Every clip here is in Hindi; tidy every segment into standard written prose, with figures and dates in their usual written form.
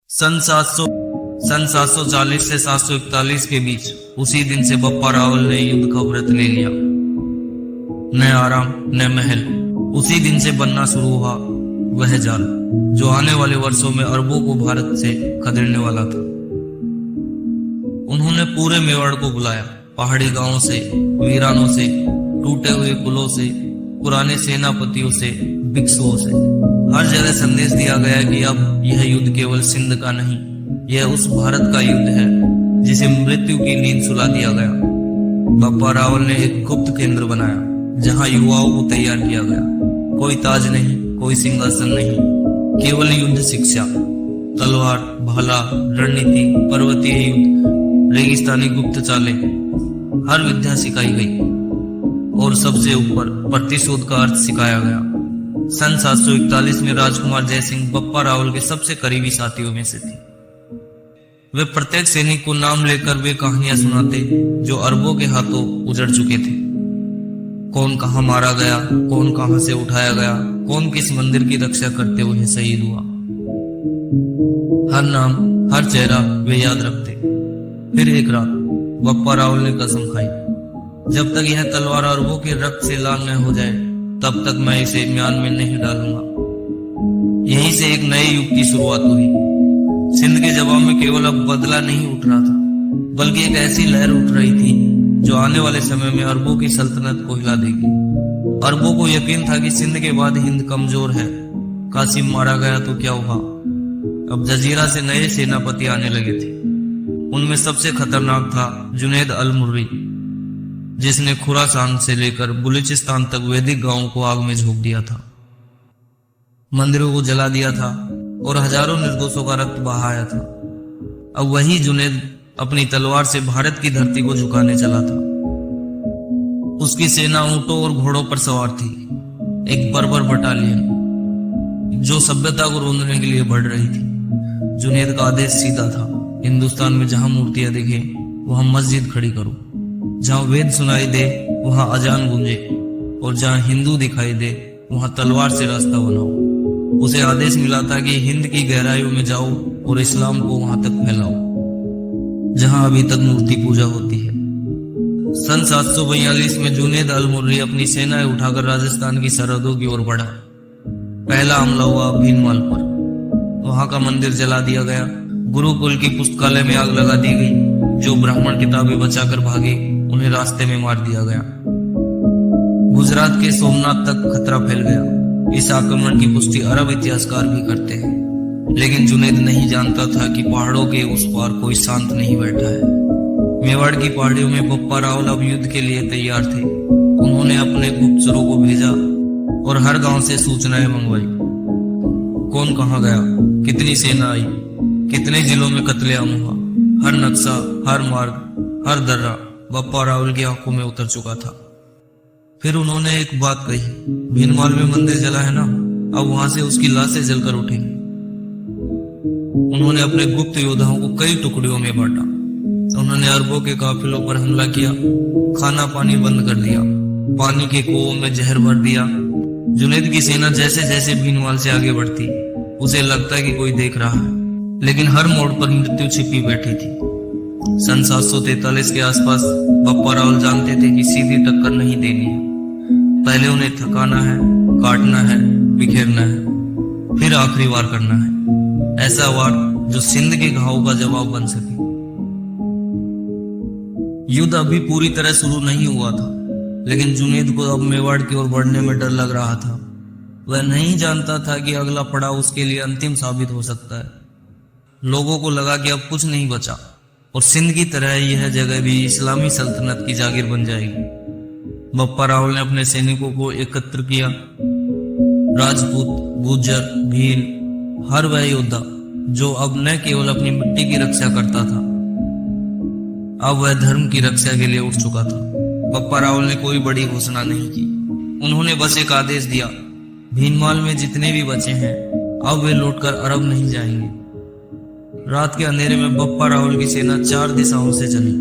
सन 740 से 741 के बीच उसी दिन से बप्पा रावल ने युद्ध का व्रत ले लिया। न आराम न महल, उसी दिन से बनना शुरू हुआ वह जाल जो आने वाले वर्षों में अरबों को भारत से खदेड़ने वाला था। उन्होंने पूरे मेवाड़ को बुलाया, पहाड़ी गांवों से, वीरानों से, टूटे हुए कुलों से, पुराने सेनापतियों से, भिक्षुओं से। हर जगह संदेश दिया गया कि अब यह युद्ध केवल सिंध का नहीं, यह उस भारत का युद्ध है जिसे मृत्यु की नींद सुला दिया गया। बप्पा रावल ने एक गुप्त केंद्र बनाया जहां युवाओं को तैयार किया गया। कोई ताज नहीं, कोई सिंहासन नहीं, केवल युद्ध शिक्षा, तलवार, भाला, रणनीति, पर्वतीय युद्ध, रेगिस्तानी गुप्त चालें, हर विद्या सिखाई गई और सबसे ऊपर प्रतिशोध का अर्थ सिखाया गया। सन 741 में राजकुमार जयसिंह बप्पा रावल के सबसे करीबी साथियों में से थे। वे प्रत्येक सैनिक को नाम लेकर वे कहानियां सुनाते जो अरबों के हाथों उजड़ चुके थे। कौन कहां मारा गया, कौन कहां से उठाया गया, कौन किस मंदिर की रक्षा करते हुए शहीद हुआ। हर नाम, हर चेहरा वे याद रखते। फिर एक रात बप्पा रावल ने कसम खाई, जब तक यह तलवार अरबों के रक्त से लाल न हो जाए तब तक मैं इसे म्यान में नहीं डालूंगा। यहीं से एक नए युग की शुरुआत हुई। सिंध के जवाब में केवल अब बदला नहीं उठ रहा था, बल्कि एक ऐसी लहर उठ रही थी जो आने वाले समय में अरबों की सल्तनत को हिला देगी। अरबों को यकीन था कि सिंध के बाद हिंद कमजोर है। कासिम मारा गया तो क्या हुआ? अब जजीरा से नए सेनापति आने लगे थे। उनमें सबसे खतरनाक था जुनैद अल मुर्री, जिसने खुरासान से लेकर बलूचिस्तान तक वैदिक गांवों को आग में झोंक दिया था, मंदिरों को जला दिया था और हजारों निर्दोषों का रक्त बहाया था। अब वही जुनैद अपनी तलवार से भारत की धरती को झुकाने चला था। उसकी सेना ऊंटों और घोड़ों पर सवार थी, एक बर्बर बटालियन जो सभ्यता को रोंदने के लिए बढ़ रही थी। जुनैद का आदेश सीधा था, हिंदुस्तान में जहां मूर्तियां दिखे वहां मस्जिद खड़ी करो, जहां वेद सुनाई दे वहां अजान गूंजे और जहां हिंदू दिखाई दे वहां तलवार से रास्ता बनाओ। उसे आदेश मिला था कि हिंद की गहराइयों में जाओ और इस्लाम को वहां तक फैलाओ जहां अभी तक मूर्ति पूजा होती है। सन 742 में जुनैद अल मुर्री अपनी सेनाएं उठाकर राजस्थान की सरहदों की ओर बढ़ा। पहला हमला हुआ भीनमाल पर, वहां का मंदिर जला दिया गया। गुरुकुल की पुस्तकालय में आग लगा दी गई। जो ब्राह्मण किताबें बचाकर भागे उन्हें रास्ते में मार दिया गया। गुजरात के सोमनाथ तक खतरा फैल गया। इस आक्रमण की पुष्टि अरब इतिहासकार भी करते हैं, लेकिन जुनैद नहीं जानता था कि पहाड़ों के उस पार कोई शांत नहीं बैठा है। मेवाड़ की पहाड़ियों में बप्पा रावल अब युद्ध के लिए तैयार थे। उन्होंने अपने गुप्तचरों को भेजा और हर गांव से सूचनाएं मंगवाई। कौन कहां गया, कितनी सेना आई, कितने जिलों में कत्लेआम हुआ। हर नक्शा, हर मार्ग, हर दर्रा बप्पा रावल की आंखों में उतर चुका था। फिर उन्होंने एक बात कही, भीनमाल में मंदिर जला है ना, अब वहां से उसकी लाशें जलकर उठेंगी। उन्होंने अपने गुप्त योद्धाओं को कई टुकड़ियों में बांटा। उन्होंने अरबों के काफिलों पर हमला किया, खाना पानी बंद कर दिया, पानी के कुओं में जहर भर दिया। जुनैद की सेना जैसे जैसे भीनमाल से आगे बढ़ती, उसे लगता कि कोई देख रहा है, लेकिन हर मोड़ पर मृत्यु छिपी बैठी थी। सन 743 के आसपास बप्पा रावल जानते थे कि सीधी टक्कर नहीं देनी है। पहले उन्हें थकाना है, काटना है, बिखेरना है, फिर आखिरी वार करना है। ऐसा वार जो सिंध के घावों का जवाब बन सके। युद्ध अभी पूरी तरह शुरू नहीं हुआ था, लेकिन जुनैद को अब मेवाड़ की ओर बढ़ने में डर लग रहा था। वह नहीं जानता था कि अगला पड़ाव उसके लिए अंतिम साबित हो सकता है। लोगों को लगा कि अब कुछ नहीं बचा और सिंध की तरह यह जगह भी इस्लामी सल्तनत की जागीर बन जाएगी। बप्पा रावल ने अपने सैनिकों को एकत्र किया। राजपूत, गुर्जर, भील, हर वह योद्धा जो अब न केवल अपनी मिट्टी की रक्षा करता था, अब वह धर्म की रक्षा के लिए उठ चुका था। बप्पा रावल ने कोई बड़ी घोषणा नहीं की। उन्होंने बस एक आदेश दिया, भीनमाल में जितने भी बचे हैं अब वे लौटकर अरब नहीं जाएंगे। रात के अंधेरे में बप्पा रावल की सेना 4 दिशाओं से चली।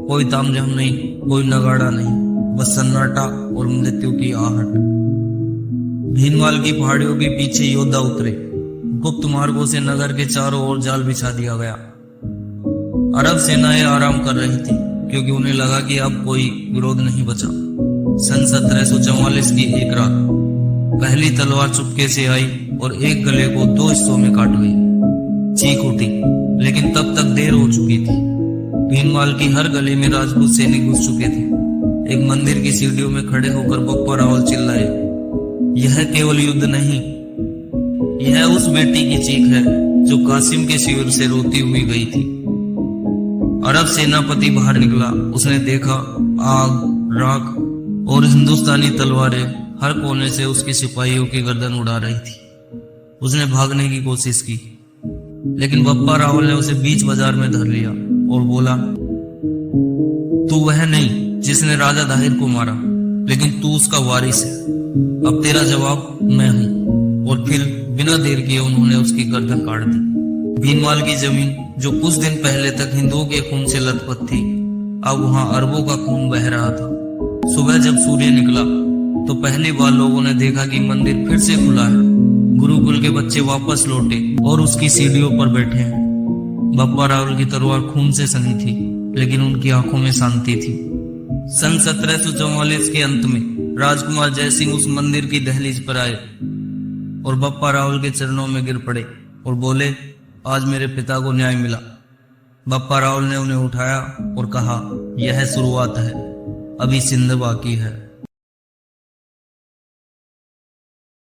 कोई तामझाम नहीं, कोई नगाड़ा नहीं, बस सन्नाटा और मृत्यु की आहट। भीनमाल की पहाड़ियों के पीछे योद्धा उतरे। गुप्त मार्गों से नगर के चारों ओर जाल बिछा दिया गया। अरब सेनाएं आराम कर रही थी क्योंकि उन्हें लगा कि अब कोई विरोध नहीं बचा। सन 1744 की एक रात पहली तलवार चुपके से आई और एक गले को 2 हिस्सों में काट गई। चीख उठी, लेकिन तब तक देर हो चुकी थी। भीनमाल की हर गली में राजपूत सैनिक घुस चुके थे। एक मंदिर की सीढ़ियों में खड़े होकर बप्पा रावल चिल्लाए, यह केवल युद्ध नहीं, यह उस बेटी की चीख है जो कासिम के शिविर से रोती हुई गई थी। अरब सेनापति बाहर निकला। उसने देखा आग, राख और हिंदुस्तानी तलवारें हर कोने से उसके सिपाहियों की गर्दन उड़ा रही थी। उसने भागने की कोशिश की, लेकिन बप्पा रावल ने उसे बीच बाजार में धर लिया और बोला, तू वह नहीं जिसने राजा दाहिर को मारा, लेकिन तू उसका वारिस है। अब तेरा जवाब मैं हूं। और फिर बिना देर किए उन्होंने उसकी गर्दन काट दी। भीनमाल की जमीन जो कुछ दिन पहले तक हिंदुओं के खून से लथपथ थी, अब वहां अरबों का खून बह रहा था। सुबह जब सूर्य निकला तो पहली बार लोगों ने देखा कि मंदिर फिर से खुला है। गुरुकुल के बच्चे वापस लौटे और उसकी सीढ़ियों पर बैठे हैं। बप्पा रावल की तलवार खून से सनी थी, लेकिन उनकी आंखों में शांति थी। सन 1744 के अंत में राजकुमार जयसिंह उस मंदिर की दहलीज पर आए और बप्पा रावल के चरणों में गिर पड़े और बोले, आज मेरे पिता को न्याय मिला। बप्पा रावल ने उन्हें उठाया और कहा, यह शुरुआत है, अभी सिंध बाकी है।